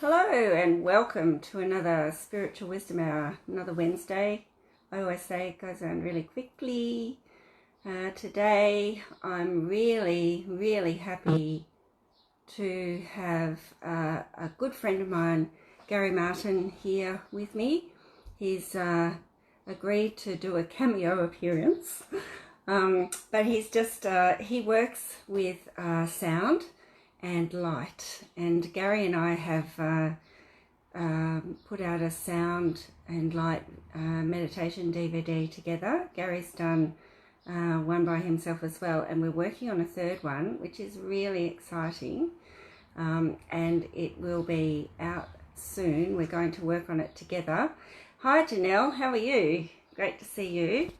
Hello and welcome to another Spiritual Wisdom Hour, another Wednesday. I always say it goes around really quickly. Today I'm really happy to have a good friend of mine, Gary Martin, here with me. He's agreed to do a cameo appearance, but he's just, he works with sound and light, and Gary and I have put out a sound and light meditation DVD together. Gary's done one by himself as well, and we're working on a third one, which is really exciting, and it will be out soon. We're going to work on it together. Hi Janelle, how are you? Great to see you.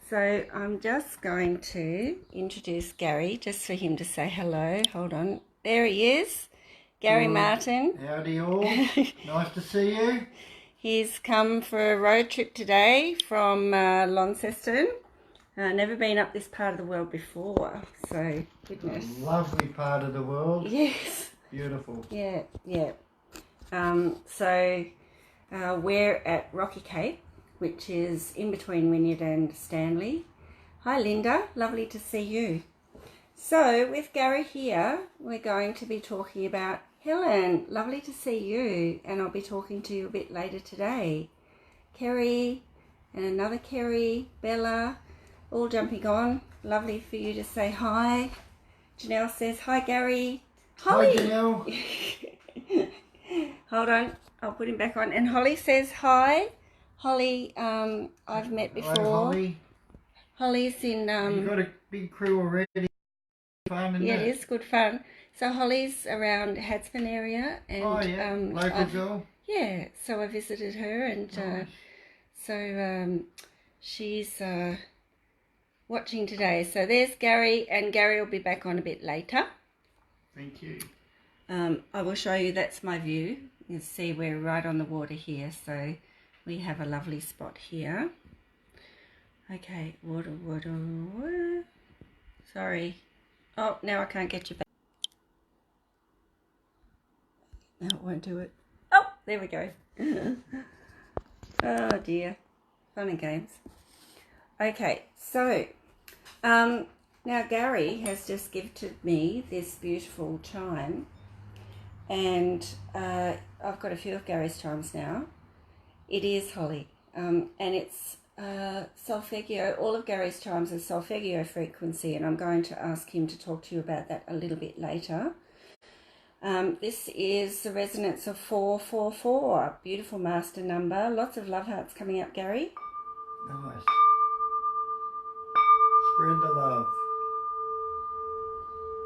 So I'm just going to introduce Gary just for him to say hello. Hold on. There he is, Gary Martin. Howdy all, nice to see you. He's come for a road trip today from Launceston. Never been up this part of the world before, so goodness. A lovely part of the world. Yes. Beautiful. Yeah. So we're at Rocky Cape, which is in between Wynyard and Stanley. Hi Linda, lovely to see you. So with Gary here, we're going to be talking about Helen. Lovely to see you, and I'll be talking to you a bit later today. Kerry and another Kerry, Bella, all jumping on. Lovely for you to say hi. Janelle says hi Gary. Holly. Hi Janelle. Hold on, I'll put him back on. And Holly says hi. Holly, I've met before. Hi Holly. Holly's in... You've got a big crew already. Fun, isn't yeah, it? it is good fun. So Holly's around Hadspen area, and oh yeah, local girl. Yeah, so I visited her, and Nice. so she's watching today. So there's Gary, and Gary will be back on a bit later. Thank you. I will show you, that's my view. You can see we're right on the water here, so we have a lovely spot here. Okay, water. Sorry. Oh, now I can't get you back. No, it won't do it. Oh, there we go. Oh dear. Fun and games. Okay, so now Gary has just gifted me this beautiful chime, and I've got a few of Gary's chimes now. It is Holly, and it's solfeggio. All of Gary's chimes are solfeggio frequency, and I'm going to ask him to talk to you about that a little bit later. This is the resonance of 444, beautiful master number. Lots of love hearts coming up, Gary. Nice. Spread the love.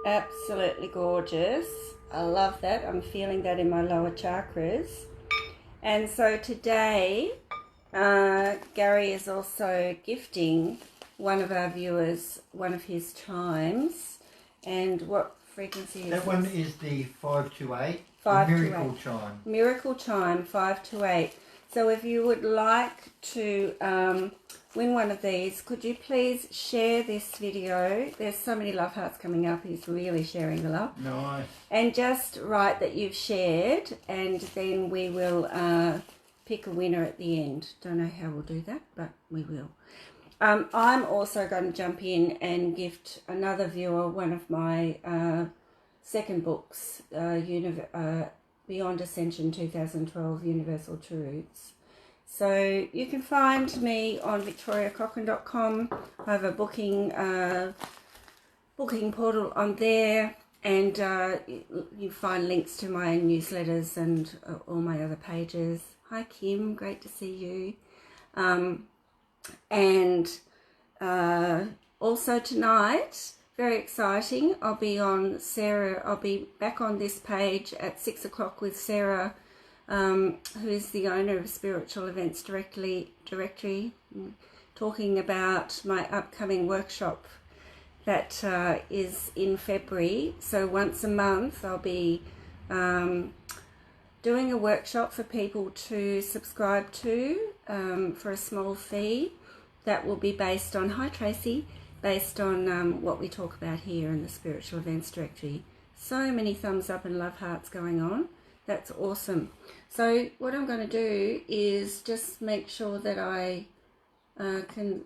Absolutely gorgeous. I love that. I'm feeling that in my lower chakras. And so today, Gary is also gifting one of our viewers one of his chimes. And what frequency is That this? one is the 528. 528. Miracle chime. Miracle chime 528. So if you would like to win one of these, could you please share this video? There's so many love hearts coming up. He's really sharing the love. Nice. And just write that you've shared, and then we will pick a winner at the end. Don't know how we'll do that, but we will. I'm also going to jump in and gift another viewer one of my second books, Beyond Ascension 2012 Universal Truths. So you can find me on victoriacochrane.com. I have a booking portal on there, and you find links to my newsletters and all my other pages. Hi Kim, great to see you. And also tonight, very exciting, I'll be back on this page at 6 o'clock with Sarah, who is the owner of Spiritual Events Directory, talking about my upcoming workshop that is in February. So once a month I'll be doing a workshop for people to subscribe to for a small fee that will be based on, hi Tracy, based on what we talk about here in the Spiritual Events Directory. So many thumbs up and love hearts going on. That's awesome. So what I'm going to do is just make sure that I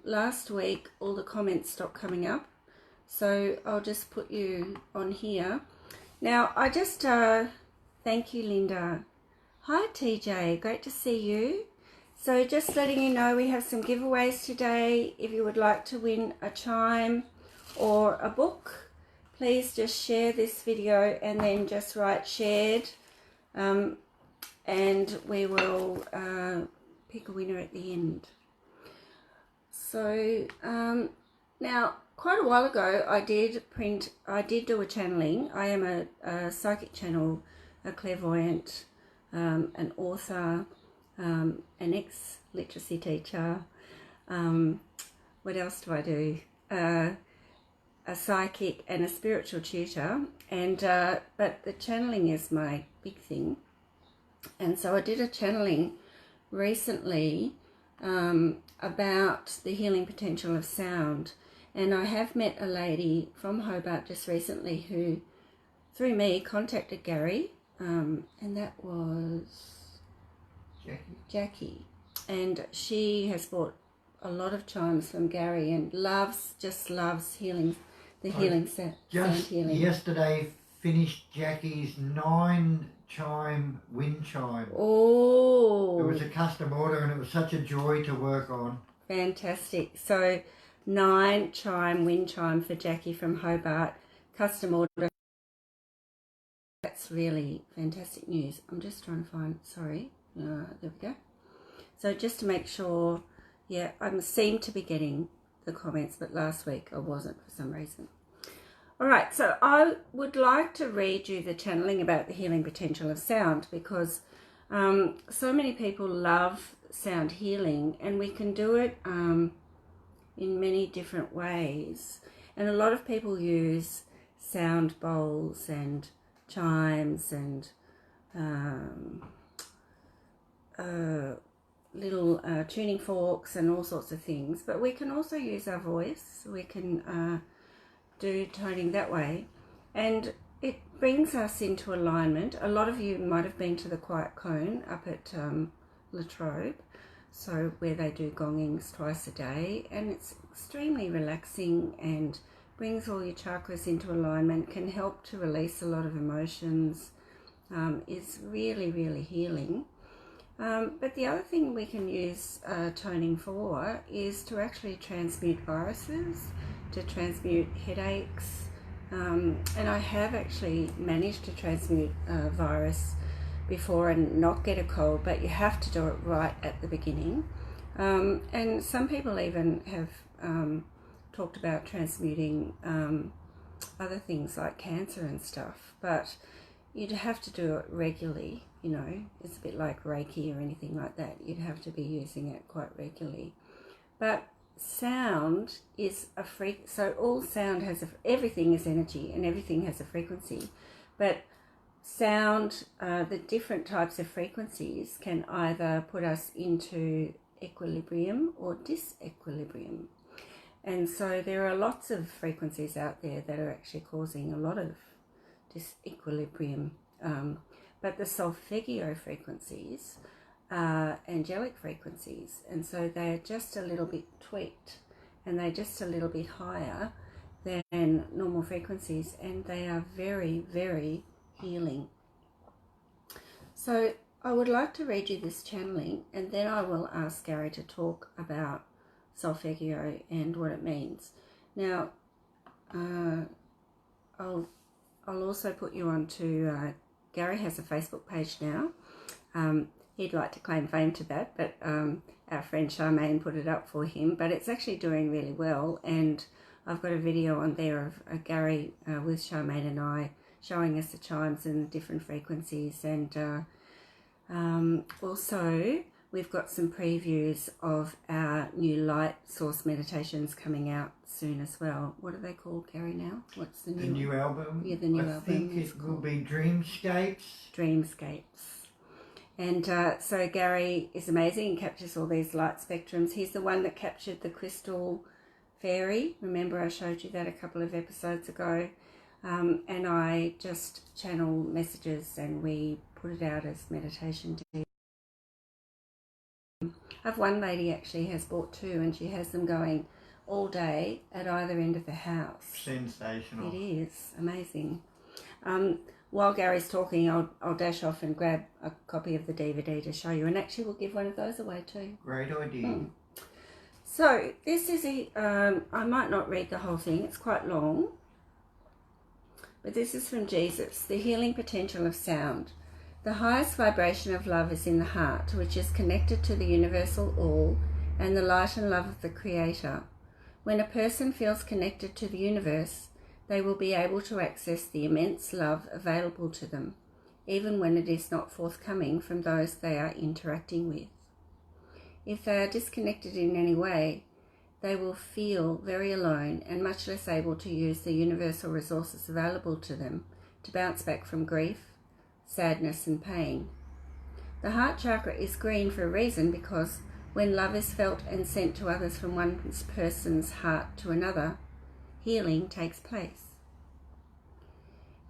last week all the comments stopped coming up. So I'll just put you on here. Now I just, thank you Linda. Hi TJ, great to see you. So just letting you know we have some giveaways today. If you would like to win a chime or a book, please just share this video and then just write shared, and we will pick a winner at the end. So now quite a while ago I did do a channeling. I am a psychic channel, a clairvoyant, an author, an ex-literacy teacher. What else do I do? A psychic and a spiritual tutor, and but the channeling is my big thing. And so I did a channeling recently about the healing potential of sound, and I have met a lady from Hobart just recently who, through me, contacted Gary, and that was Jackie, and she has bought a lot of chimes from Gary and just loves healing. The healing sound healing. Yesterday finished Jackie's 9-chime wind chime. Oh. It was a custom order and it was such a joy to work on. Fantastic. So 9-chime wind chime for Jackie from Hobart, custom order. That's really fantastic news. I'm just trying to find, sorry, there we go. So just to make sure, yeah, I seem to be getting the comments, but last week I wasn't for some reason. All right, so I would like to read you the channeling about the healing potential of sound, because so many people love sound healing, and we can do it in many different ways. And a lot of people use sound bowls and chimes and little tuning forks and all sorts of things, but we can also use our voice. We can do toning that way, and it brings us into alignment. A lot of you might have been to the Quiet Cone up at Latrobe, so where they do gongings twice a day, and it's extremely relaxing and brings all your chakras into alignment, can help to release a lot of emotions, is really, really healing. But the other thing we can use toning for is to actually transmute viruses, to transmute headaches, and I have actually managed to transmute a virus before and not get a cold, but you have to do it right at the beginning. And some people even have talked about transmuting other things like cancer and stuff, but you'd have to do it regularly. You know, it's a bit like Reiki or anything like that. You'd have to be using it quite regularly. But sound is so all sound has everything is energy and everything has a frequency. But sound, the different types of frequencies can either put us into equilibrium or disequilibrium. And so there are lots of frequencies out there that are actually causing a lot of disequilibrium. But the solfeggio frequencies are angelic frequencies, and so they're just a little bit tweaked, and they're just a little bit higher than normal frequencies, and they are very, very healing. So I would like to read you this channeling, and then I will ask Gary to talk about solfeggio and what it means. Now, I'll also put you on to Gary has a Facebook page now. He'd like to claim fame to that, but our friend Charmaine put it up for him. But it's actually doing really well, and I've got a video on there of Gary with Charmaine and I showing us the chimes and the different frequencies, and also we've got some previews of our new light source meditations coming out soon as well. What are they called, Gary, now? What's the new album? Yeah, the new album. I think it will be Dreamscapes. Dreamscapes. And so Gary is amazing. He captures all these light spectrums. He's the one that captured the crystal fairy. Remember I showed you that a couple of episodes ago. and I just channel messages and we put it out as meditation tea. I have one lady actually has bought 2 and she has them going all day at either end of the house. Sensational. It is amazing. While Gary's talking, I'll dash off and grab a copy of the DVD to show you, and actually we'll give one of those away too. Great idea. So this is I might not read the whole thing, it's quite long, but this is from Jesus, The Healing Potential of Sound. The highest vibration of love is in the heart, which is connected to the universal all and the light and love of the Creator. When a person feels connected to the universe, they will be able to access the immense love available to them, even when it is not forthcoming from those they are interacting with. If they are disconnected in any way, they will feel very alone and much less able to use the universal resources available to them to bounce back from grief, sadness and pain. The heart chakra is green for a reason, because when love is felt and sent to others from one person's heart to another, healing takes place.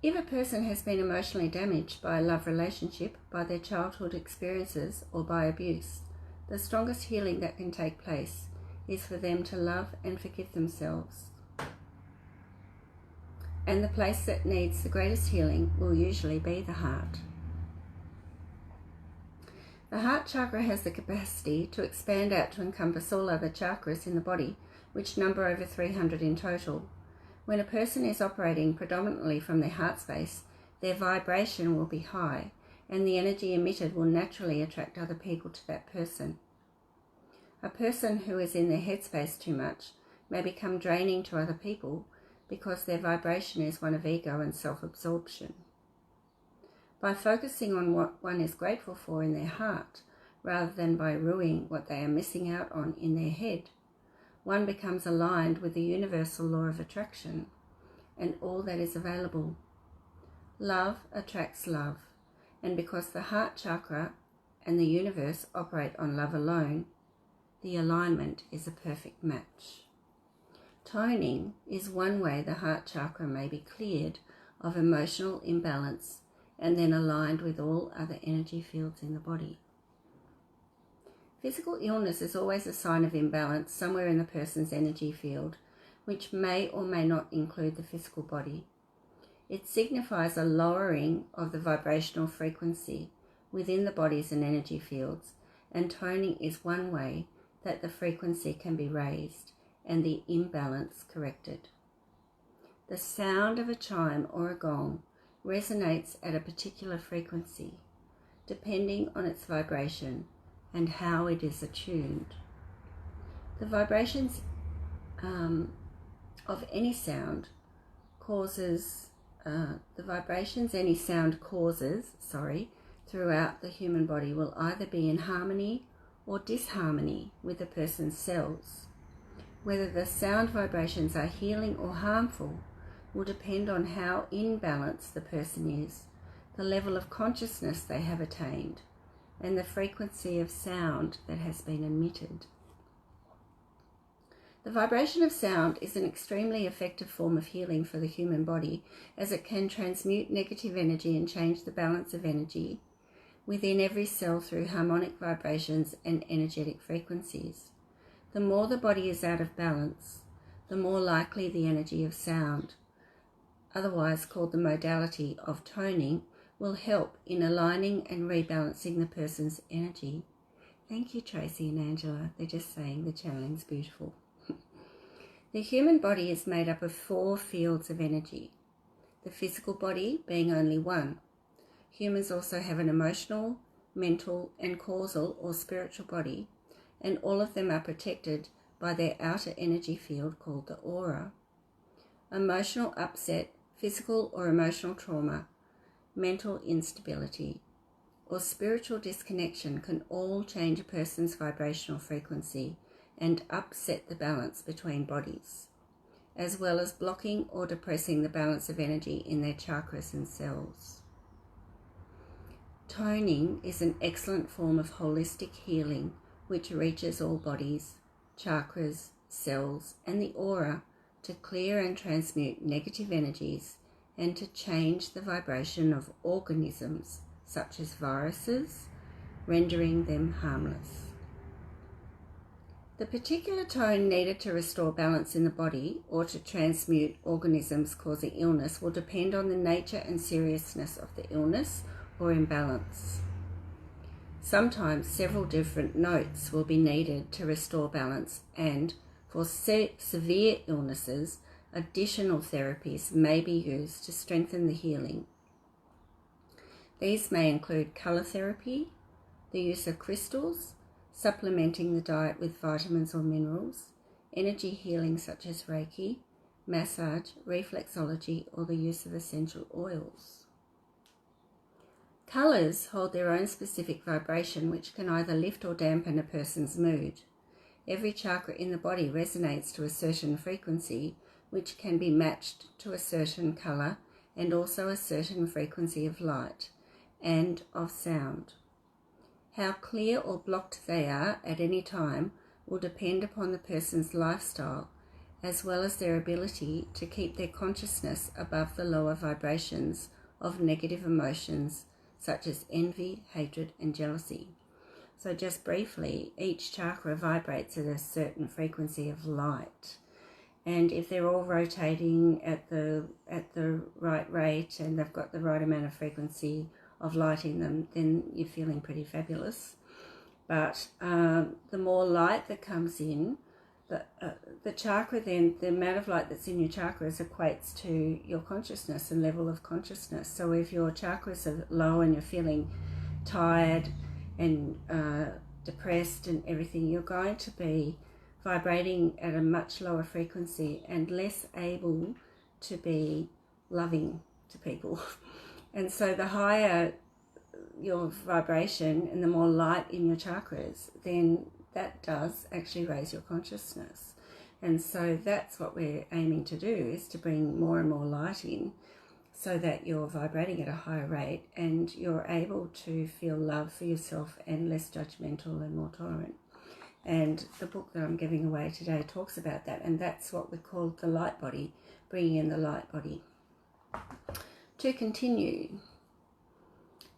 If a person has been emotionally damaged by a love relationship, by their childhood experiences or by abuse, the strongest healing that can take place is for them to love and forgive themselves. And the place that needs the greatest healing will usually be the heart. The heart chakra has the capacity to expand out to encompass all other chakras in the body, which number over 300 in total. When a person is operating predominantly from their heart space, their vibration will be high, and the energy emitted will naturally attract other people to that person. A person who is in their headspace too much may become draining to other people because their vibration is one of ego and self-absorption. By focusing on what one is grateful for in their heart, rather than by ruining what they are missing out on in their head, one becomes aligned with the universal law of attraction and all that is available. Love attracts love, and because the heart chakra and the universe operate on love alone, the alignment is a perfect match. Toning is one way the heart chakra may be cleared of emotional imbalance and then aligned with all other energy fields in the body. Physical illness is always a sign of imbalance somewhere in the person's energy field, which may or may not include the physical body. It signifies a lowering of the vibrational frequency within the bodies and energy fields, and toning is one way that the frequency can be raised and the imbalance corrected. The sound of a chime or a gong resonates at a particular frequency, depending on its vibration and how it is attuned. The vibrations of any sound any sound causes throughout the human body will either be in harmony or disharmony with the person's cells. Whether the sound vibrations are healing or harmful will depend on how in balance the person is, the level of consciousness they have attained, and the frequency of sound that has been emitted. The vibration of sound is an extremely effective form of healing for the human body, as it can transmute negative energy and change the balance of energy within every cell through harmonic vibrations and energetic frequencies. The more the body is out of balance, the more likely the energy of sound, otherwise called the modality of toning, will help in aligning and rebalancing the person's energy. Thank you, Tracy and Angela. They're just saying the channeling's beautiful. The human body is made up of 4 fields of energy, the physical body being only one. Humans also have an emotional, mental, and causal or spiritual body, and all of them are protected by their outer energy field called the aura. Emotional upset, physical or emotional trauma, mental instability, or spiritual disconnection can all change a person's vibrational frequency and upset the balance between bodies, as well as blocking or depressing the balance of energy in their chakras and cells. Toning is an excellent form of holistic healing which reaches all bodies, chakras, cells, and the aura to clear and transmute negative energies and to change the vibration of organisms such as viruses, rendering them harmless. The particular tone needed to restore balance in the body or to transmute organisms causing illness will depend on the nature and seriousness of the illness or imbalance. Sometimes several different notes will be needed to restore balance, and for severe illnesses, additional therapies may be used to strengthen the healing. These may include colour therapy, the use of crystals, supplementing the diet with vitamins or minerals, energy healing such as Reiki, massage, reflexology, or the use of essential oils. Colours hold their own specific vibration which can either lift or dampen a person's mood. Every chakra in the body resonates to a certain frequency which can be matched to a certain colour and also a certain frequency of light and of sound. How clear or blocked they are at any time will depend upon the person's lifestyle as well as their ability to keep their consciousness above the lower vibrations of negative emotions such as envy, hatred, and jealousy. So just briefly, each chakra vibrates at a certain frequency of light. And if they're all rotating at the right rate and they've got the right amount of frequency of light in them, then you're feeling pretty fabulous. But the more light that comes in, the chakra, then the amount of light that's in your chakras equates to your consciousness and level of consciousness. So if your chakras are low and you're feeling tired and depressed and everything, you're going to be vibrating at a much lower frequency and less able to be loving to people. And so the higher your vibration and the more light in your chakras, then that does actually raise your consciousness. And so that's what we're aiming to do, is to bring more and more light in so that you're vibrating at a higher rate and you're able to feel love for yourself and less judgmental and more tolerant. And the book that I'm giving away today talks about that, and that's what we call the light body, bringing in the light body. To continue,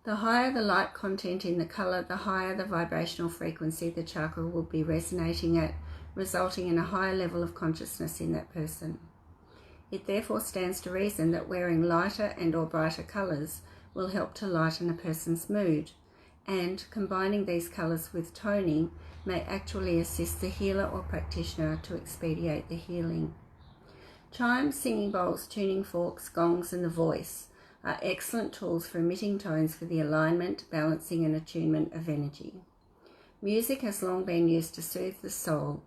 the higher the light content in the colour, the higher the vibrational frequency the chakra will be resonating at, resulting in a higher level of consciousness in that person. It therefore stands to reason that wearing lighter and or brighter colours will help to lighten a person's mood, and combining these colours with toning may actually assist the healer or practitioner to expedite the healing. Chimes, singing bowls, tuning forks, gongs and the voice are excellent tools for emitting tones for the alignment, balancing and attunement of energy. Music has long been used to soothe the soul,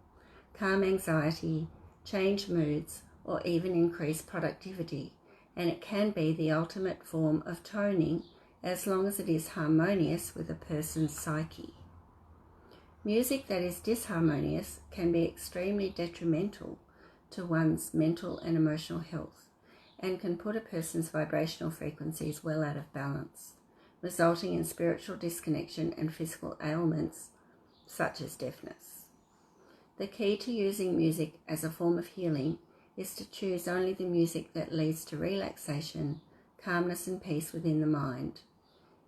calm anxiety, change moods, or even increase productivity, and it can be the ultimate form of toning as long as it is harmonious with a person's psyche. Music that is disharmonious can be extremely detrimental to one's mental and emotional health, and can put a person's vibrational frequencies well out of balance, resulting in spiritual disconnection and physical ailments such as deafness. The key to using music as a form of healing is to choose only the music that leads to relaxation, calmness and peace within the mind.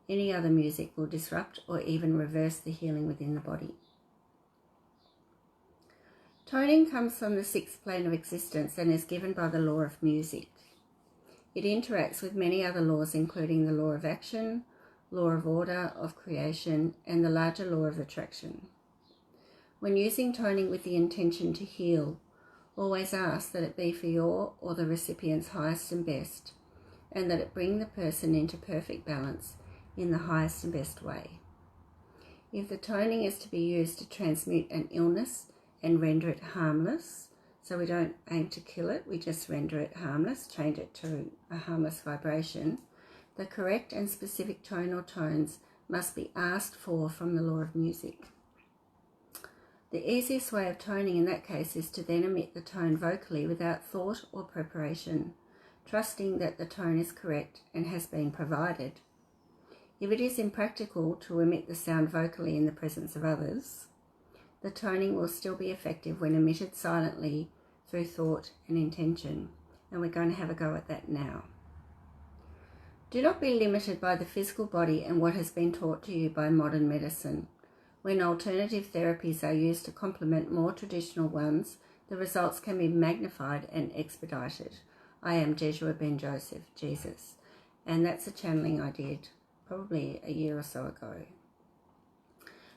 Any other music will disrupt or even reverse the healing within the body. Toning comes from the sixth plane of existence and is given by the law of music. It interacts with many other laws, including the law of action, law of order, of creation, and the larger law of attraction. When using toning with the intention to heal, always ask that it be for your or the recipient's highest and best, and that it bring the person into perfect balance in the highest and best way. If the toning is to be used to transmute an illness and render it harmless, so we don't aim to kill it, we just render it harmless, change it to a harmless vibration, the correct and specific tone or tones must be asked for from the law of music. The easiest way of toning in that case is to then emit the tone vocally without thought or preparation, trusting that the tone is correct and has been provided. If it is impractical to emit the sound vocally in the presence of others, the toning will still be effective when emitted silently through thought and intention, and we're going to have a go at that now. Do not be limited by the physical body and what has been taught to you by modern medicine. When alternative therapies are used to complement more traditional ones, the results can be magnified and expedited. I am Jeshua Ben Joseph, Jesus. And that's a channeling I did probably a year or so ago.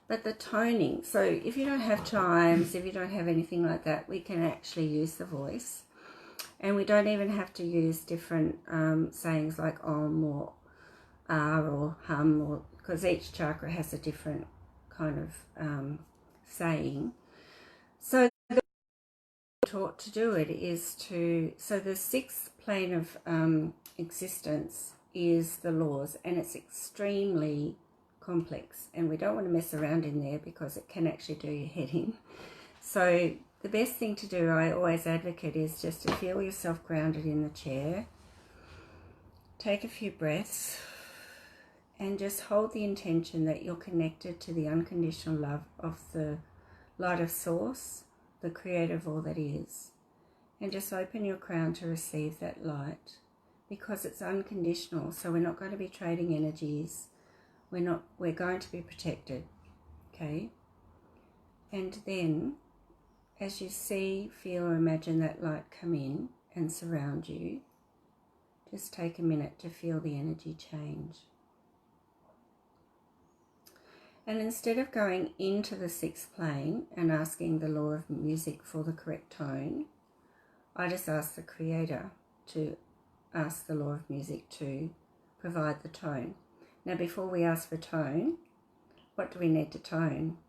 But the toning, so if you don't have chimes, if you don't have anything like that, we can actually use the voice. And we don't even have to use different sayings like om or ah or hum, or because each chakra has a different kind of saying. So the taught to do it is to, so the sixth plane of existence is the laws, and it's extremely complex, and we don't want to mess around in there because it can actually do your head in. So the best thing to do, I always advocate, is just to feel yourself grounded in the chair. Take a few breaths and just hold the intention that you're connected to the unconditional love of the light of source, the creator of all that is. And just open your crown to receive that light, because it's unconditional. So we're not going to be trading energies. We're going to be protected. Okay? And then as you see, feel, or imagine that light come in and surround you, just take a minute to feel the energy change. And instead of going into the sixth plane and asking the law of music for the correct tone, I just ask the Creator to ask the law of music to provide the tone. Now, before we ask for tone, what do we need to tone?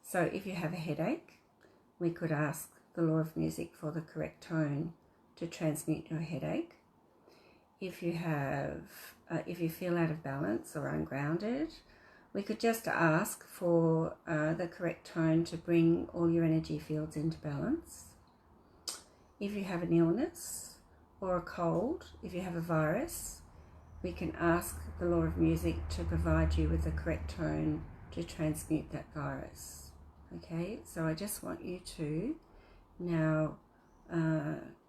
So if you have a headache, we could ask the law of music for the correct tone to transmute your headache. If you feel out of balance or ungrounded, we could just ask for the correct tone to bring all your energy fields into balance. If you have an illness or a cold, if you have a virus, we can ask the law of music to provide you with the correct tone to transmute that virus. Okay, so I just want you to now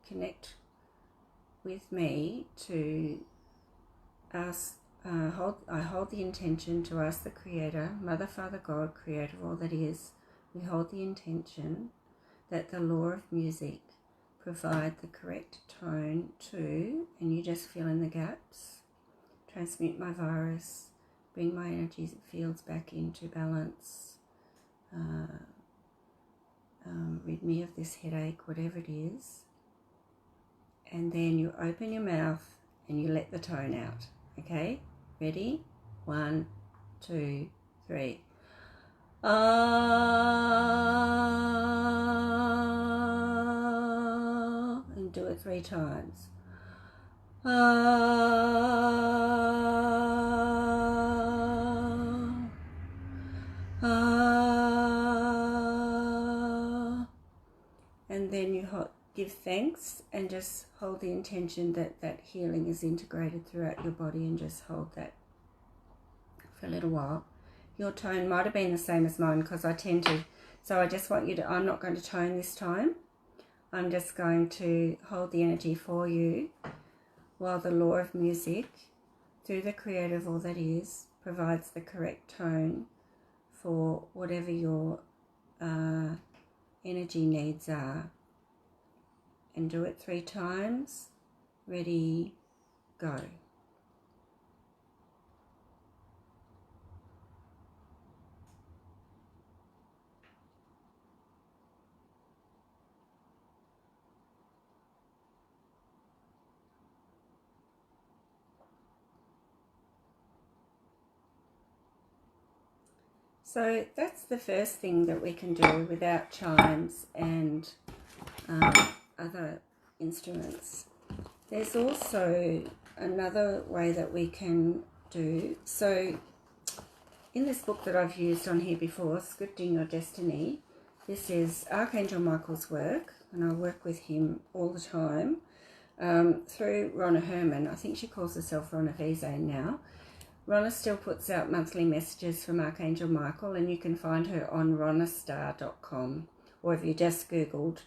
connect with me to ask. I hold the intention to ask the Creator, Mother, Father, God, Creator of all that is. We hold the intention that the law of music provide the correct tone to, and you just fill in the gaps, transmute my virus, bring my energy fields back into balance, rid me of this headache, whatever it is. And then you open your mouth and you let the tone out. Okay, ready? 1, 2, 3. Ah, and do it 3 times. Ah, ah. And then you give thanks and just hold the intention that that healing is integrated throughout your body, and just hold that for a little while. Your tone might have been the same as mine because I tend to, so I just want you to, I'm not going to tone this time. I'm just going to hold the energy for you while the law of music, through the Creator of all that is, provides the correct tone for whatever your energy needs are. And do it 3 times. Ready, go. So that's the first thing that we can do without chimes and other instruments. There's also another way that we can do. So in this book that I've used on here before, Scripting Your Destiny, this is Archangel Michael's work, and I work with him all the time through Ronna Herman. I think she calls herself Ronna Vizane now. Ronna still puts out monthly messages from Archangel Michael, and you can find her on ronnastar.com, or if you just Googled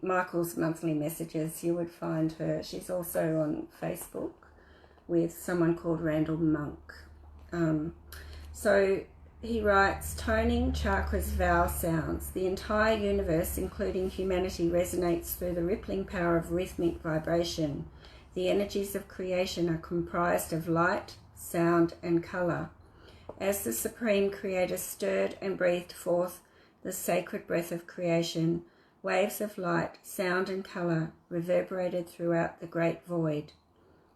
Michael's monthly messages, you would find her. She's also on Facebook. with someone called Randall Monk. So he writes, toning chakras vowel sounds. The entire universe, including humanity, resonates through the rippling power of rhythmic vibration. The energies of creation are comprised of light, sound, and colour. As the Supreme Creator stirred and breathed forth the sacred breath of creation, waves of light, sound, and colour reverberated throughout the great void.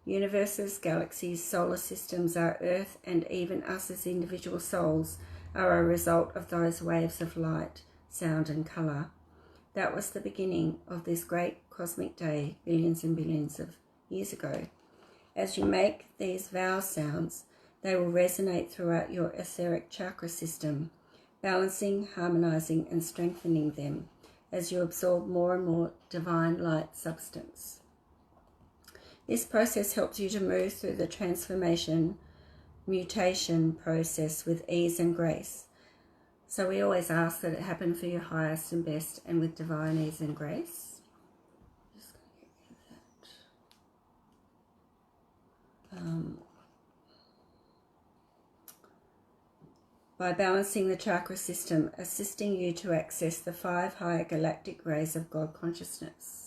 Universes, galaxies, solar systems, our Earth, and even us as individual souls are a result of those waves of light, sound, and colour. That was the beginning of this great cosmic day, billions and billions of years ago. As you make these vowel sounds, they will resonate throughout your etheric chakra system, balancing, harmonizing, and strengthening them as you absorb more and more divine light substance. This process helps you to move through the transformation, mutation process with ease and grace. So we always ask that it happen for your highest and best and with divine ease and grace. Just going to get rid of that. By balancing the chakra system, assisting you to access the 5 higher galactic rays of God consciousness.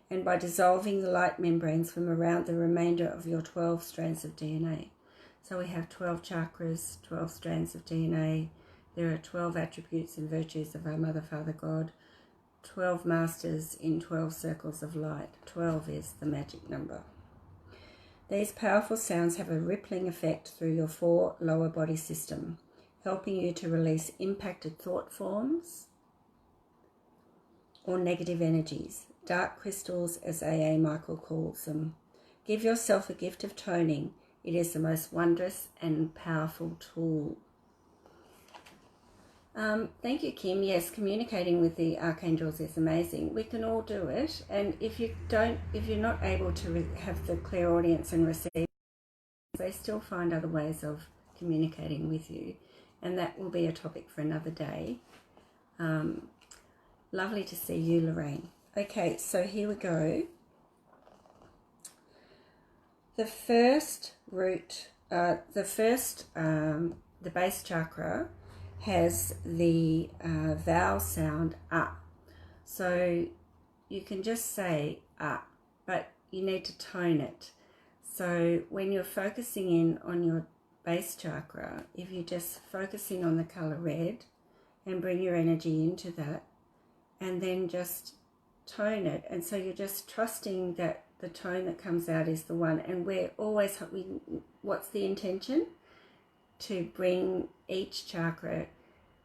And by dissolving the light membranes from around the remainder of your 12 strands of DNA. So we have 12 chakras, 12 strands of DNA. There are 12 attributes and virtues of our Mother, Father, God. 12 masters in 12 circles of light. 12 is the magic number. These powerful sounds have a rippling effect through your 4 lower body system, helping you to release impacted thought forms or negative energies. Dark crystals, as A.A. Michael calls them. Give yourself a gift of toning. It is the most wondrous and powerful tool. Thank you, Kim. Yes, communicating with the archangels is amazing. We can all do it, and if you're not able to have the clairaudience and receive, they still find other ways of communicating with you, and that will be a topic for another day. Lovely to see you, Lorraine. Okay, so here we go. The first root, the base chakra has the vowel sound ah. So you can just say ah, but you need to tone it. So when you're focusing in on your base chakra, if you just focus in on the colour red and bring your energy into that, and then just tone it, and so you're just trusting that the tone that comes out is the one, and we're always, what's the intention? To bring each chakra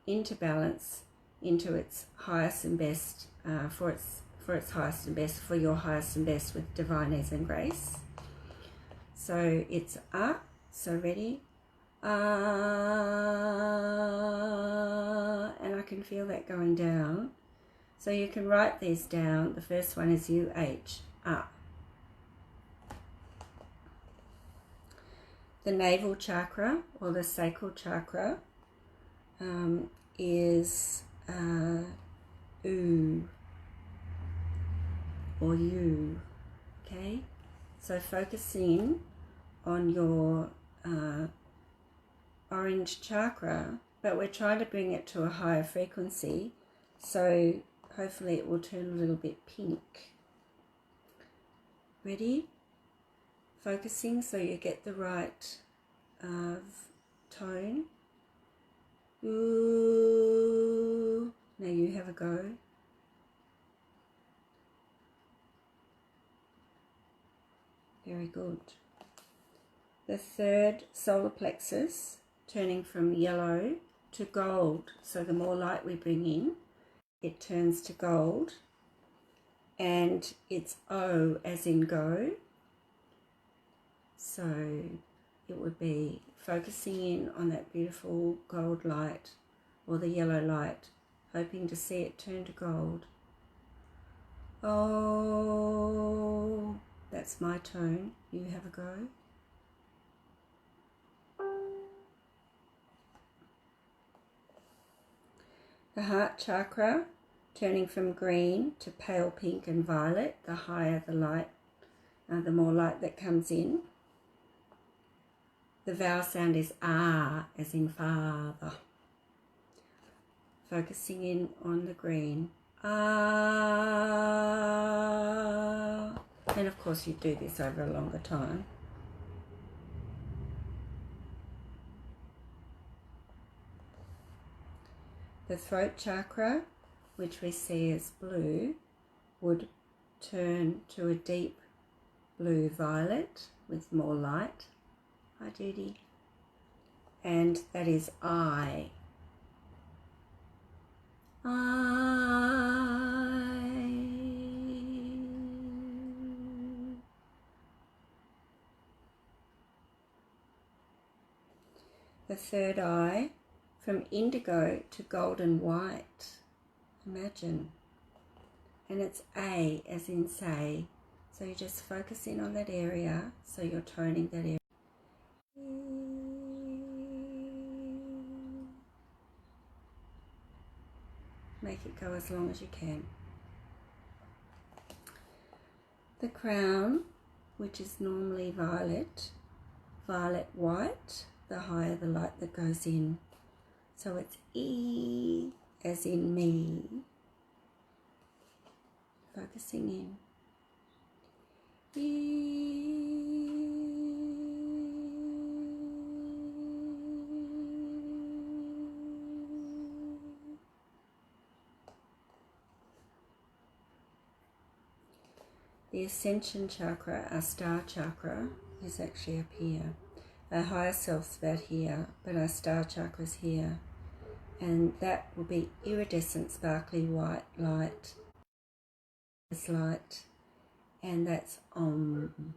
into balance, into its highest and best, for its highest and best, for your highest and best with divine ease and grace. So it's ah, so ready, ah, and I can feel that going down. So you can write these down. The first one is UH, ah. The navel chakra, or the sacral chakra, is oo, or you, okay? So focus in on your orange chakra, but we're trying to bring it to a higher frequency, so hopefully it will turn a little bit pink. Ready? Focusing so you get the right tone. Ooh. Now you have a go. Very good. The third solar plexus, turning from yellow to gold. So the more light we bring in, it turns to gold, and it's O as in go. So it would be focusing in on that beautiful gold light or the yellow light, hoping to see it turn to gold. Oh, that's my tone. You have a go. The heart chakra, turning from green to pale pink and violet, the higher the light the more light that comes in. The vowel sound is ah, as in father. Focusing in on the green. Ah. And of course you do this over a longer time. The throat chakra, which we see as blue, would turn to a deep blue violet with more light. Hi Judy. And that is I. The third eye, from indigo to golden white. Imagine. And it's A as in say. So you just focus in on that area, so you're toning that area. Make it go as long as you can. The crown, which is normally violet, violet white, the higher the light that goes in. So it's E as in me. Focusing in. The ascension chakra, our star chakra, is actually up here. Our higher self's about here, but our star chakra is here. And that will be iridescent, sparkly white light. This light. And that's Om.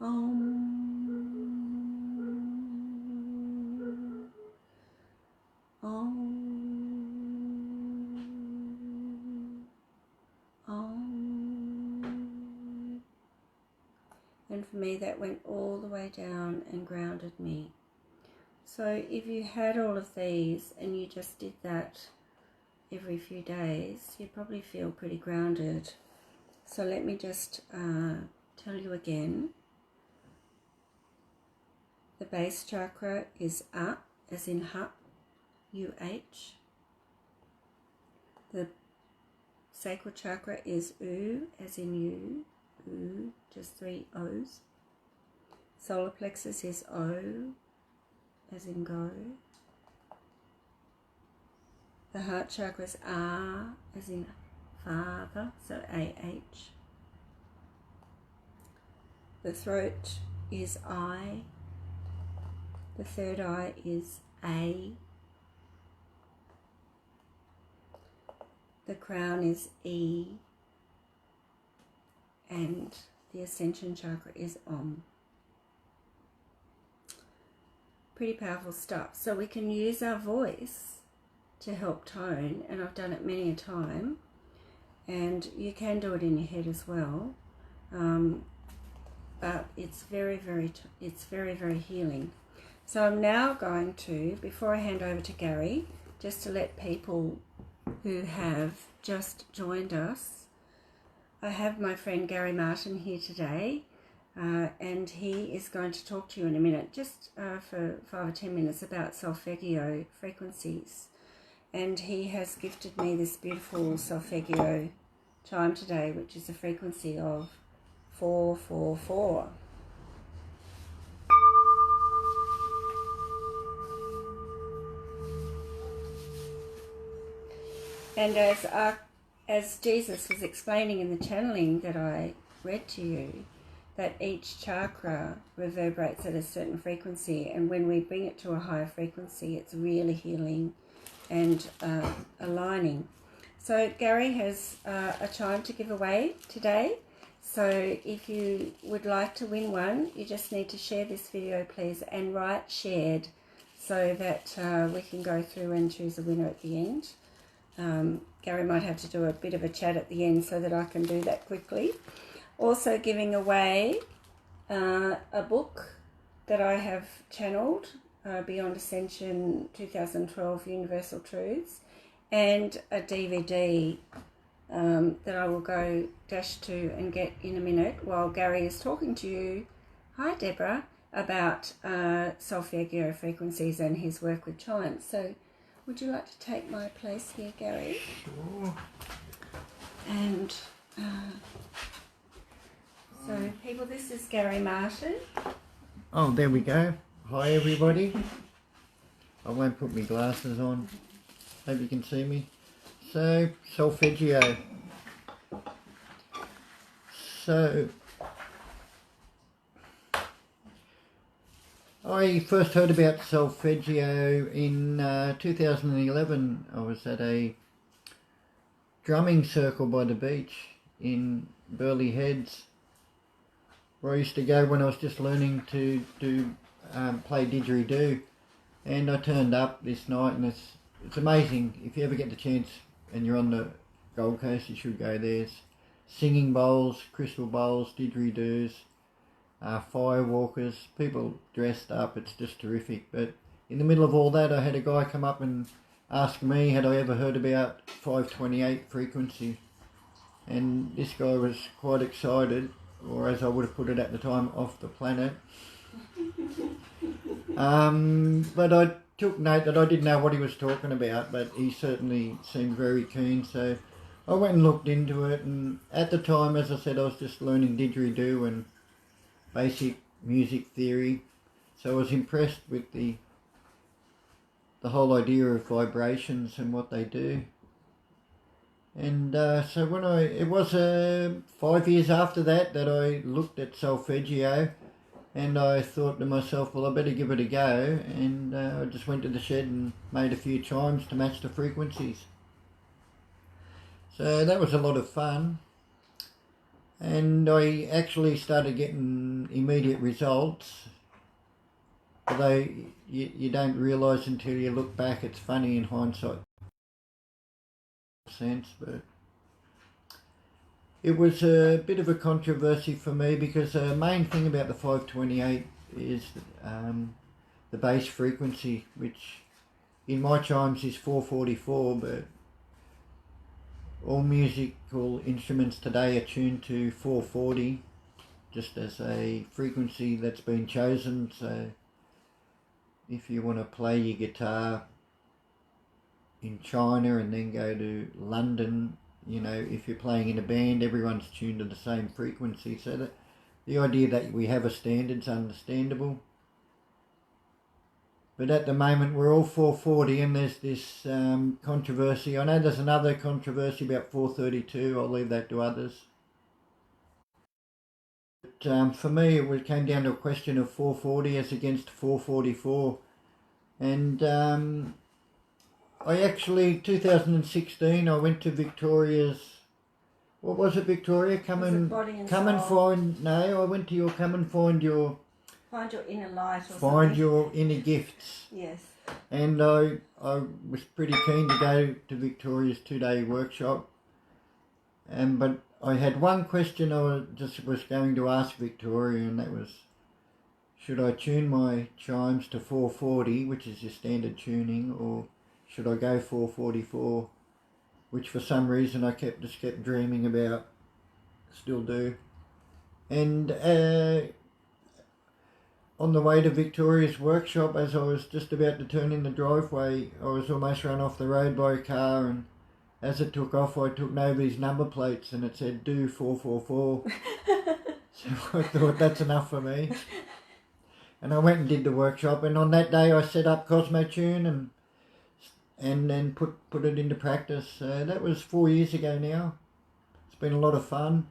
Om. Om. Om. And for me that went all the way down and grounded me. So if you had all of these and you just did that every few days, you'd probably feel pretty grounded. So let me just tell you again. The base chakra is A, as in Hup, U-H. The sacral chakra is U, as in you, U, just 3 O's. Solar plexus is O, as in go. The heart chakra is R, as in father, so A-H. The throat is I. The third eye is A. The crown is E. And the ascension chakra is Om. Pretty powerful stuff. So we can use our voice to help tone, and I've done it many a time, and you can do it in your head as well, but it's very healing. So I'm now going to, before I hand over to Gary, just to let people who have just joined us, I have my friend Gary Martin here today, and he is going to talk to you in a minute, just for 5 or 10 minutes, about solfeggio frequencies. And he has gifted me this beautiful solfeggio chime today, which is a frequency of 444. And as Jesus was explaining in the channeling that I read to you, that each chakra reverberates at a certain frequency, and when we bring it to a higher frequency, it's really healing and aligning. So Gary has a chime to give away today. So if you would like to win one, you just need to share this video, please, and write shared so that we can go through and choose a winner at the end. Gary might have to do a bit of a chat at the end so that I can do that quickly. Also giving away a book that I have channeled, Beyond Ascension 2012 Universal Truths, and a DVD that I will go dash to and get in a minute while Gary is talking to you. Hi, Deborah, about solfeggio frequencies and his work with chimes. So would you like to take my place here, Gary? Sure. And so people, this is Gary Martin. Oh, there we go. Hi, everybody. I won't put my glasses on. Hope you can see me. So, solfeggio. So, I first heard about solfeggio in 2011. I was at a drumming circle by the beach in Burleigh Heads, where I used to go when I was just learning to play didgeridoo. And I turned up this night, and it's amazing. If you ever get the chance and you're on the Gold Coast, you should go there. It's singing bowls, crystal bowls, didgeridoos, firewalkers, people dressed up. It's just terrific. But in the middle of all that, I had a guy come up and ask me had I ever heard about 528 frequency. And this guy was quite excited, or as I would have put it at the time, off the planet. But I took note that I didn't know what he was talking about, but he certainly seemed very keen. So I went and looked into it, and at the time, as I said, I was just learning didgeridoo and basic music theory. So I was impressed with the whole idea of vibrations and what they do. And so when it was 5 years after that I looked at solfeggio, and I thought to myself, well, I better give it a go. And I just went to the shed and made a few chimes to match the frequencies. So that was a lot of fun. And I actually started getting immediate results. Although you don't realise until you look back, it's funny in hindsight. But it was a bit of a controversy for me, because the main thing about the 528 is the bass frequency, which in my chimes is 444, but all musical instruments today are tuned to 440, just as a frequency that's been chosen. So if you want to play your guitar in China and then go to London, if you're playing in a band, everyone's tuned to the same frequency. So that the idea that we have a standard's understandable. But at the moment we're all 440, and there's this controversy. I know there's another controversy about 432. I'll leave that to others. But for me, it came down to a question of 440 as against 444. And I actually, 2016, I went to Victoria's, what was it, Victoria? I went to your come and find your inner light, or find something. your inner gifts. Yes. And I was pretty keen to go to Victoria's 2-day workshop. But I had one question I was going to ask Victoria, and that was, should I tune my chimes to 440, which is your standard tuning, or should I go 444, which for some reason I just kept dreaming about, still do. And on the way to Victoria's workshop, as I was just about to turn in the driveway, I was almost run off the road by a car, and as it took off, I took nobody's number plates, and it said do 444. So I thought, that's enough for me. And I went and did the workshop, and on that day I set up CosmoTune and then put it into practice. That was 4 years ago now. It's been a lot of fun.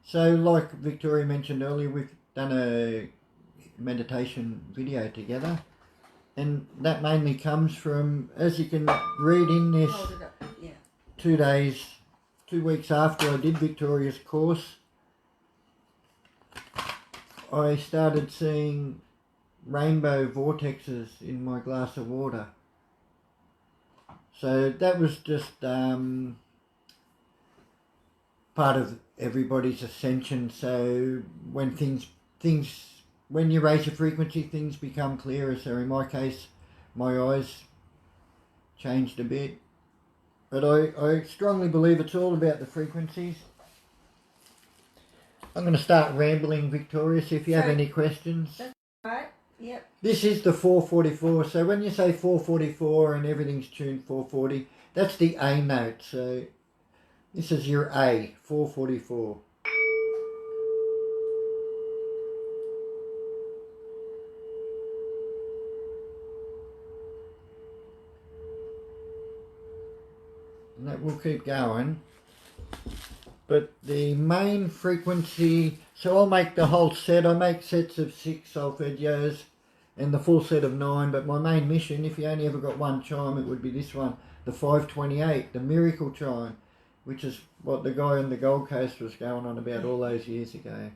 So like Victoria mentioned earlier, we've done a meditation video together, and that mainly comes from, as you can read in this, 2 weeks after I did Victoria's course, I started seeing rainbow vortexes in my glass of water. So that was just part of everybody's ascension. So when when you raise your frequency, things become clearer. So in my case, my eyes changed a bit. But I strongly believe it's all about the frequencies. I'm going to start rambling, Victoria, so if you have any questions. Right, yep. This is the 444, so when you say 444 and everything's tuned 440, that's the A note, so this is your A, 444. And that will keep going. But the main frequency, so I'll make the whole set. I make sets of 6 solfeggios and the full set of 9. But my main mission, if you only ever got one chime, it would be this one, the 528, the miracle chime, which is what the guy on the Gold Coast was going on about all those years ago.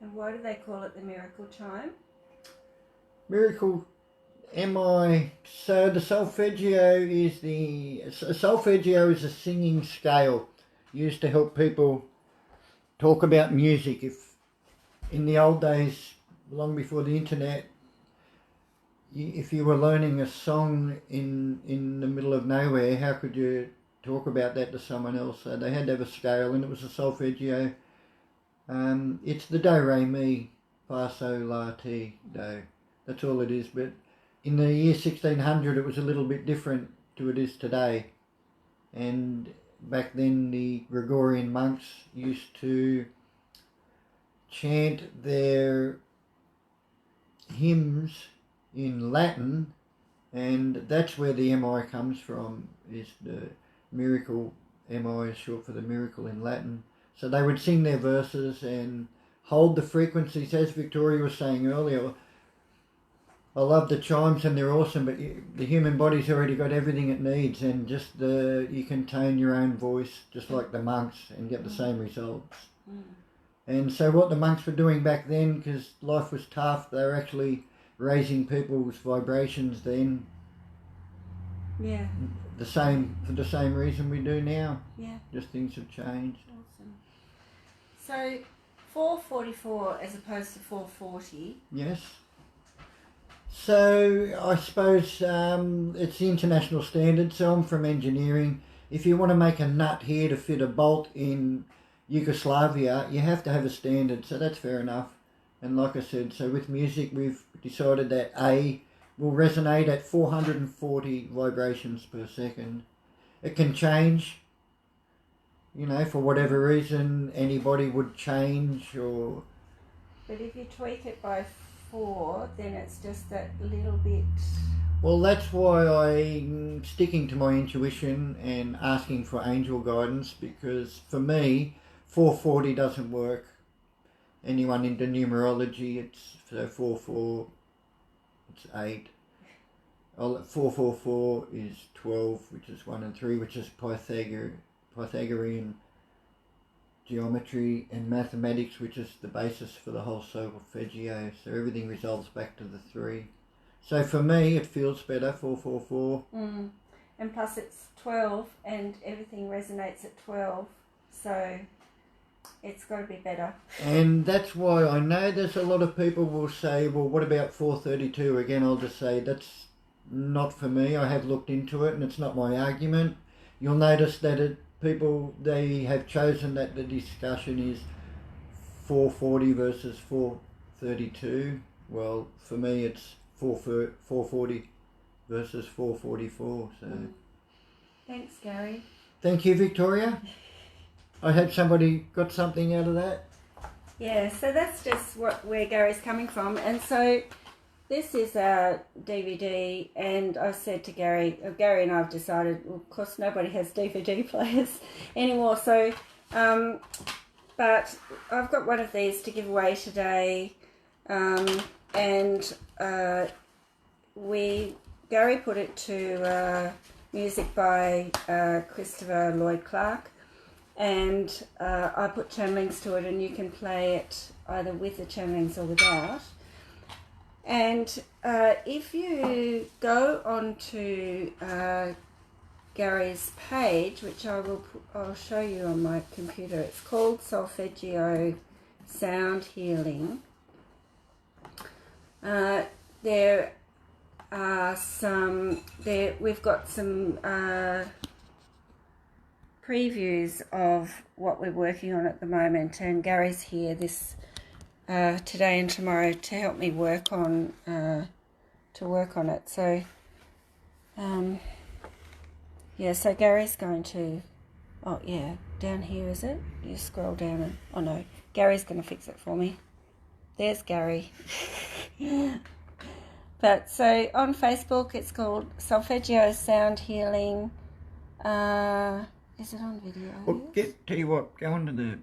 And why do they call it the miracle chime? Miracle MI, so the solfeggio is a singing scale used to help people talk about music. If in the old days, long before the internet, if you were learning a song in the middle of nowhere, how could you talk about that to someone else? So they had to have a scale, and it was a solfeggio. It's the do, re, mi, fa, sol, la, ti, do. That's all it is. But in the year 1600, it was a little bit different to it is today. And back then, the Gregorian monks used to chant their hymns in Latin, and that's where the MI comes from, is the miracle. MI is short for the miracle in Latin. So they would sing their verses and hold the frequencies, as Victoria was saying earlier. I love the chimes and they're awesome, but the human body's already got everything it needs, and just you can tone your own voice just like the monks and get the same results. And so what the monks were doing back then, because life was tough, they were actually raising people's vibrations then. Yeah. For the same reason we do now. Yeah. Just things have changed. Awesome. So 444 as opposed to 440. Yes. So I suppose it's the international standard. So I'm from engineering. If you want to make a nut here to fit a bolt in Yugoslavia, you have to have a standard. So that's fair enough. And like I said, so with music, we've decided that A will resonate at 440 vibrations per second. It can change, for whatever reason. Anybody would change, or... But if you tweak it by 4, then it's just that little bit... Well, that's why I'm sticking to my intuition and asking for angel guidance, because for me, 440 doesn't work. Anyone into numerology, it's so 4-4, it's 8. 4-4-4 is 12, which is 1 and 3, which is Pythagorean geometry and mathematics, which is the basis for the whole solfeggio. So everything resolves back to the 3. So for me, it feels better, 4-4-4. And plus it's 12, and everything resonates at 12, so it's got to be better. And that's why I know there's a lot of people will say, well, what about 432? Again, I'll just say that's not for me. I have looked into it and it's not my argument. You'll notice that they have chosen that the discussion is 440 versus 432. Well, for me it's 440 versus 444. So Thanks, Gary. Thank you, Victoria. I hope somebody got something out of that. Yeah, so that's just where Gary's coming from. And so this is a DVD, and I said to Gary and I have decided, well, of course nobody has DVD players anymore, so but I've got one of these to give away today, and Gary put it to music by Christopher Lloyd Clark. And I put channelings to it, and you can play it either with the channelings or without. And if you go on to Gary's page, which I'll show you on my computer. It's called Solfeggio Sound Healing. There are we've got some previews of what we're working on at the moment, and Gary's here today and tomorrow to help me work on it. So yeah, so Gary's going to, oh yeah, down here is it? You scroll down and, oh no, Gary's going to fix it for me. There's Gary. But so on Facebook it's called Solfeggio Sound Healing. Is it on video? Well, tell you what, go to the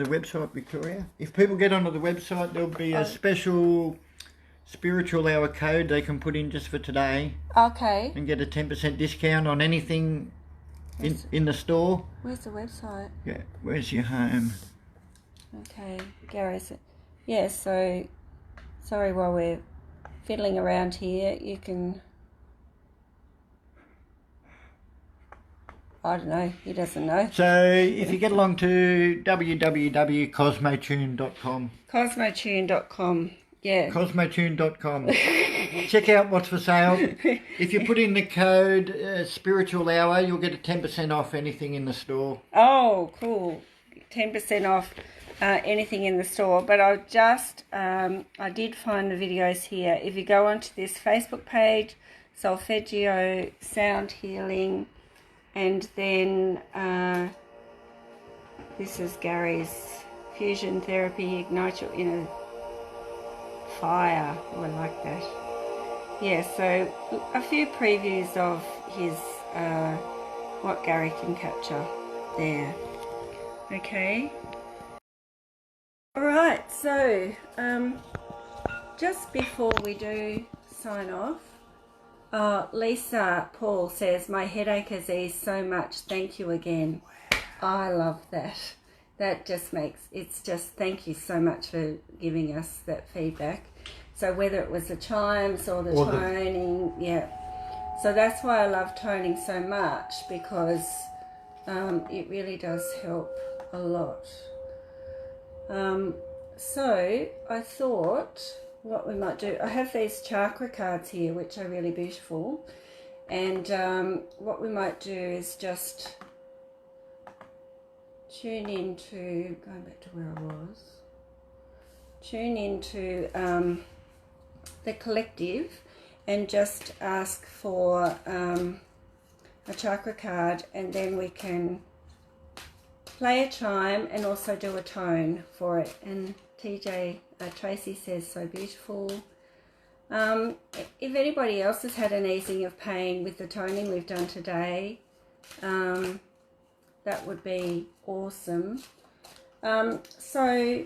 website, Victoria. If people get onto the website, there'll be a special spiritual hour code they can put in just for today. Okay. And get a 10% discount on anything in the store. Where's the website? Yeah, where's your home? Okay, Gary's. Yeah, so sorry while we're fiddling around here, you can, I don't know, he doesn't know. So if you get along to www.cosmotune.com. Cosmotune.com, yeah. Cosmotune.com. Check out what's for sale. If you put in the code Spiritual Hour, you'll get a 10% off anything in the store. Oh, cool. 10% off anything in the store. But I did find the videos here. If you go onto this Facebook page, Solfeggio Sound Healing, and then this is Gary's Fusion Therapy, Ignite Your Inner Fire. Oh, I like that. Yeah, so a few previews of his, what Gary can capture there. Okay. Alright, so just before we do sign off, Lisa Paul says, my headache has eased so much, thank you again. I love that. That just thank you so much for giving us that feedback. So whether it was the chimes or the toning, yeah. So that's why I love toning so much, because it really does help a lot. So I thought what we might do, I have these chakra cards here which are really beautiful, and what we might do is just tune into, going back to where I was, tune into the collective and just ask for a chakra card, and then we can play a chime and also do a tone for it. And Tracy says, so beautiful. If anybody else has had an easing of pain with the toning we've done today, that would be awesome. So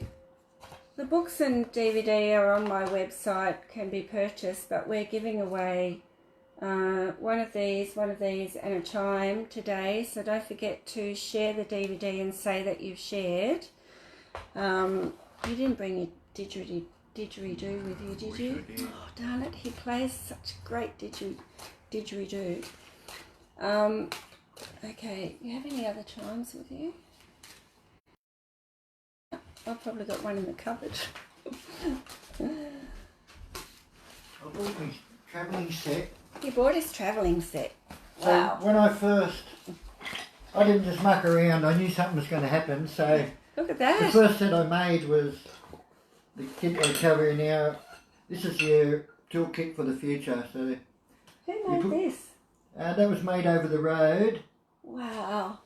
the books and DVD are on my website, can be purchased, but we're giving away one of these and a chime today, so don't forget to share the DVD and say that you've shared. You didn't bring your didgeridoo with you, did you? Oh, darn it, he plays such great didgeridoo. Okay, you have any other chimes with you? I've probably got one in the cupboard. I bought my travelling set. You bought his travelling set. So Wow. when I didn't just muck around, I knew something was going to happen, so Look at that. the first set I made was the kit I cover now. This is your toolkit for the future. So Who made this? that was made over the road. Wow.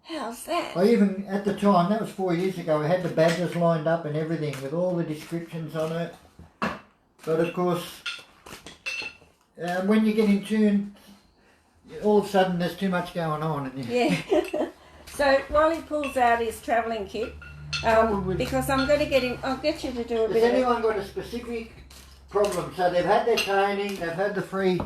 How's that? I even, at the time, that was 4 years ago, I had the badges lined up and everything with all the descriptions on it. But of course, when you get in tune, all of a sudden there's too much going on. And Yeah. So while he pulls out his travelling kit, because I'm going to get him, I'll get you to do a bit Has of... anyone got a specific problem? So they've had their toning, they've had the free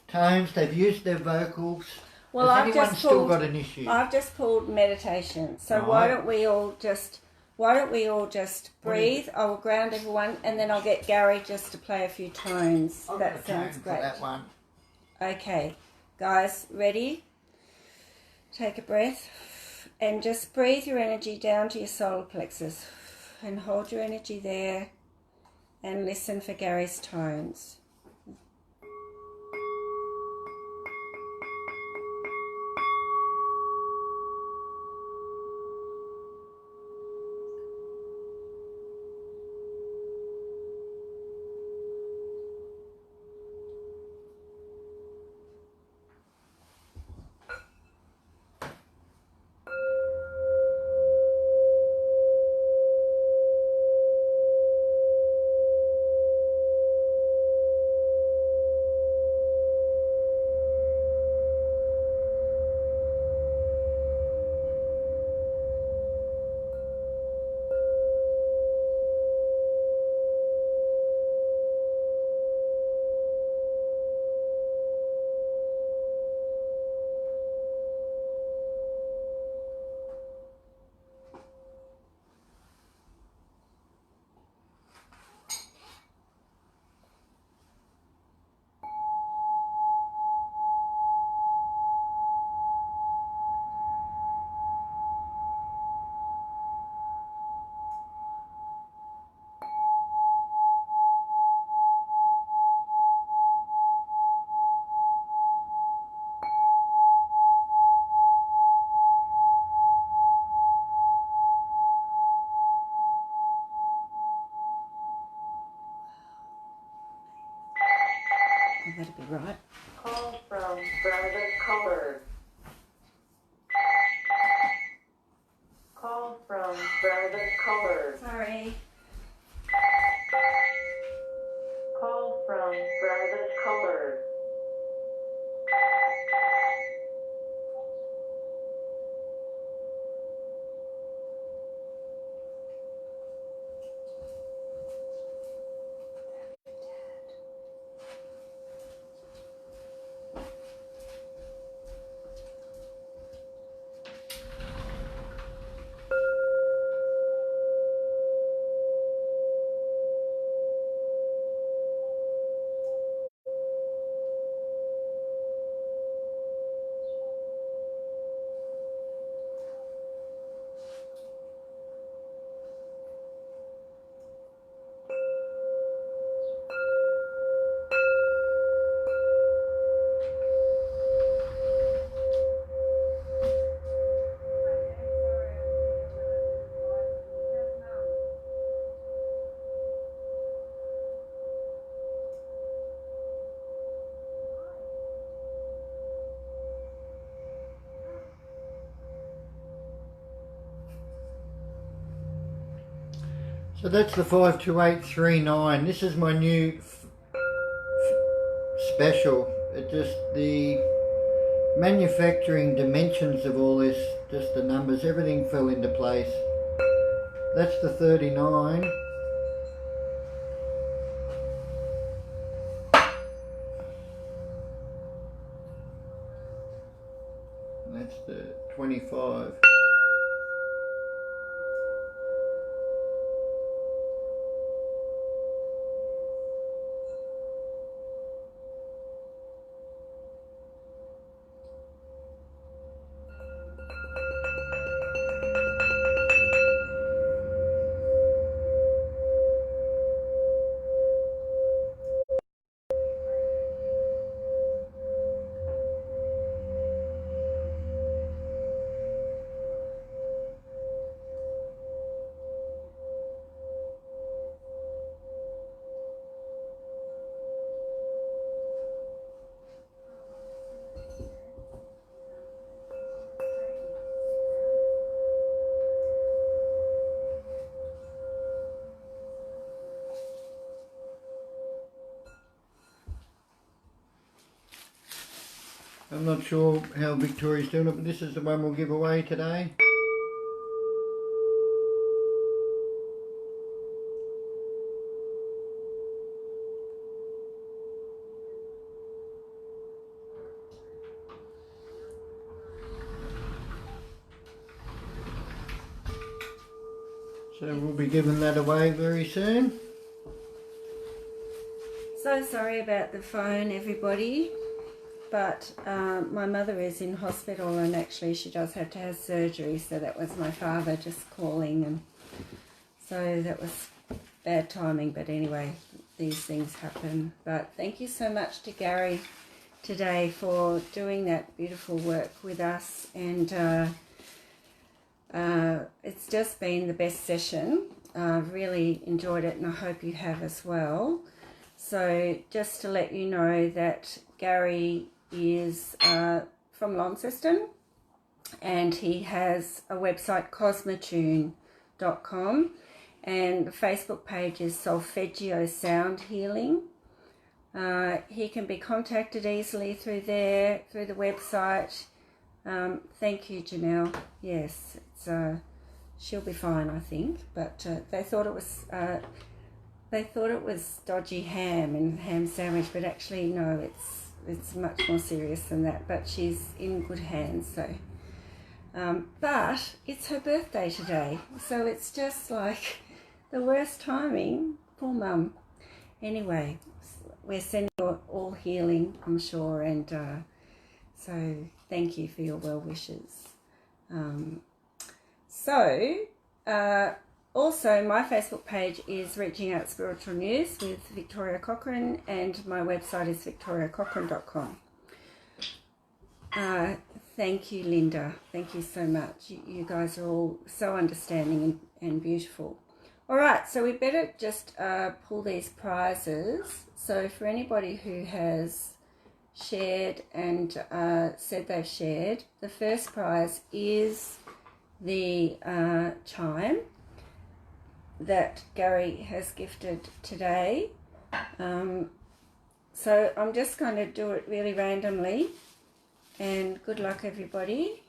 tones, they've used their vocals. Well, Has anyone still got an issue? I've just pulled meditation. So why don't we all just breathe? I will ground everyone, and then I'll get Gary just to play a few tones. That sounds great. For that one. Okay, Guys, ready? Take a breath and just breathe your energy down to your solar plexus and hold your energy there and listen for Gary's tones. That'll be right. Call from private caller. Call from private caller. Sorry. Call from private caller. So that's the 52839. This is my new special. It just the manufacturing dimensions of all this, just the numbers, everything fell into place. That's the 39. And that's the 25. I'm not sure how Victoria's doing it, but this is the one we'll give away today. So we'll be giving that away very soon. So sorry about the phone, everybody. but my mother is in hospital, and actually she does have to have surgery, so that was my father just calling, and so that was bad timing, but anyway, these things happen. But thank you so much to Gary today for doing that beautiful work with us, and it's just been the best session. I've really enjoyed it, and I hope you have as well. So just to let you know that Gary is from Launceston, and he has a website, cosmotune.com, and the Facebook page is Solfeggio Sound Healing. He can be contacted easily through there, through the website. Thank you, Janelle. Yes, it's she'll be fine, I think. But they thought it was dodgy ham and ham sandwich, but actually no, it's much more serious than that. But she's in good hands. So, but it's her birthday today, so it's just like the worst timing. Poor mum. Anyway, we're sending all healing, I'm sure, and so thank you for your well wishes. Also, my Facebook page is Reaching Out Spiritual News with Victoria Cochrane, and my website is victoriacochrane.com. Thank you, Linda. Thank you so much. You guys are all so understanding and beautiful. All right, so we better just pull these prizes. So for anybody who has shared and said they've shared, the first prize is the chime that Gary has gifted today. So I'm just going to do it really randomly, and good luck, everybody.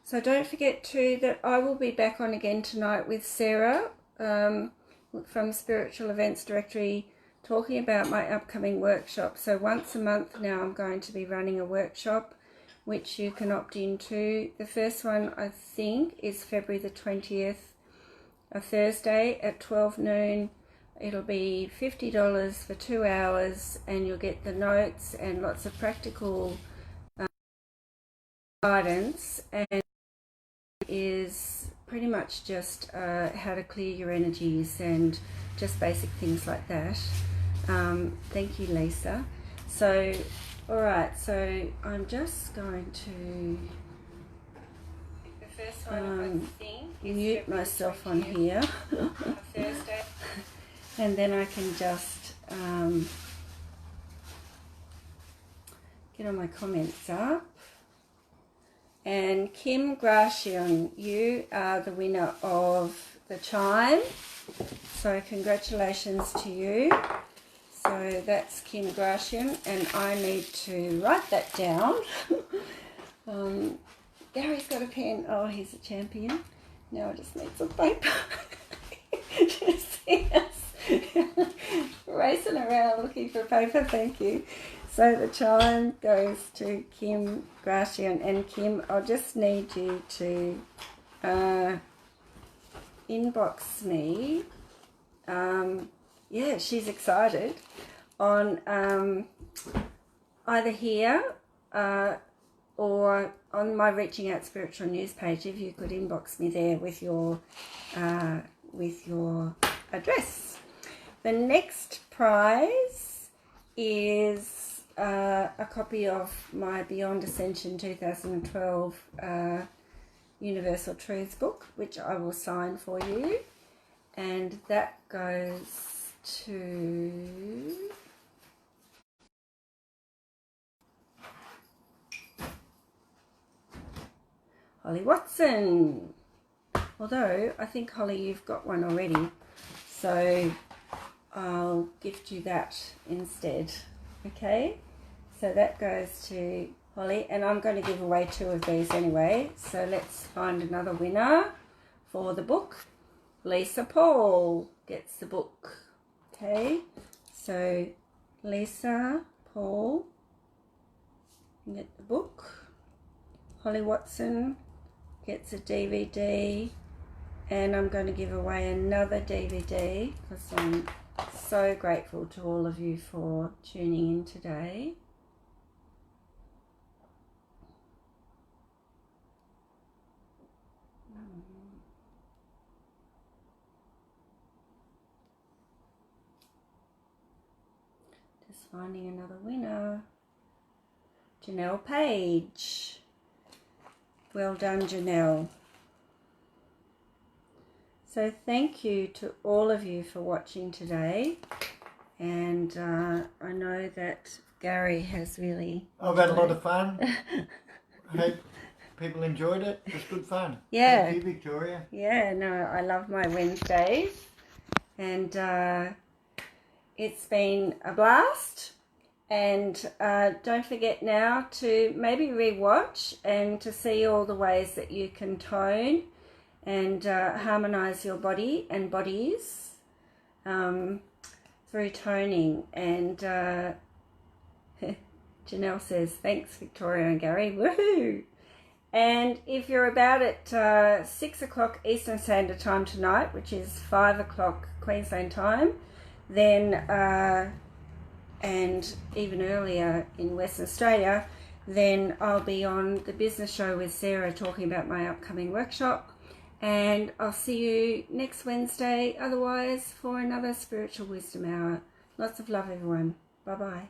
So don't forget too that I will be back on again tonight with Sarah from Spiritual Events Directory, talking about my upcoming workshop. So once a month now I'm going to be running a workshop which you can opt into. The first one, I think, is February the 20th, a Thursday at 12 noon. It'll be $50 for 2 hours, and you'll get the notes and lots of practical guidance, and is pretty much just how to clear your energies and just basic things like that. Thank you, Lisa. So, all right, so I'm just going to the first one, I think, mute myself on here and then I can just get all my comments up. And Kim Gratian, you are the winner of the chime, so congratulations to you. So that's Kim Gratian, and I need to write that down. Gary's got a pen. Oh, he's a champion. Now I just need some paper. Just see us racing around looking for paper. Thank you. So the chime goes to Kim Gratian, and Kim, I'll just need you to inbox me. Yeah, she's excited, on either here or on my Reaching Out Spiritual News page. If you could inbox me there with your address. The next prize is a copy of my Beyond Ascension 2012 Universal Truths book, which I will sign for you, and that goes to Holly Watson. Although I think, Holly, you've got one already, so I'll gift you that instead. Okay, so that goes to Holly, and I'm going to give away 2 of these anyway. So let's find another winner for the book. Lisa Paul gets the book. Okay, so Lisa Paul, you get the book. Holly Watson gets a DVD, And I'm going to give away another DVD because I'm so grateful to all of you for tuning in today. Just finding another winner. Janelle Page. Well done, Janelle. So thank you to all of you for watching today, and I know that Gary has really I've had a lot of fun. Hope people enjoyed it. It was good fun. Yeah. Thank you, Victoria. Yeah, no, I love my Wednesdays, and it's been a blast. And don't forget now to maybe rewatch and to see all the ways that you can tone and harmonize your body and bodies through toning. And Janelle says, thanks, Victoria and Gary. Woohoo! And if you're about at 6 o'clock Eastern Standard Time tonight, which is 5 o'clock Queensland time, then and even earlier in Western Australia, then I'll be on the Business Show with Sarah talking about my upcoming workshop. And I'll see you next Wednesday, otherwise, for another Spiritual Wisdom Hour. Lots of love, everyone. Bye-bye.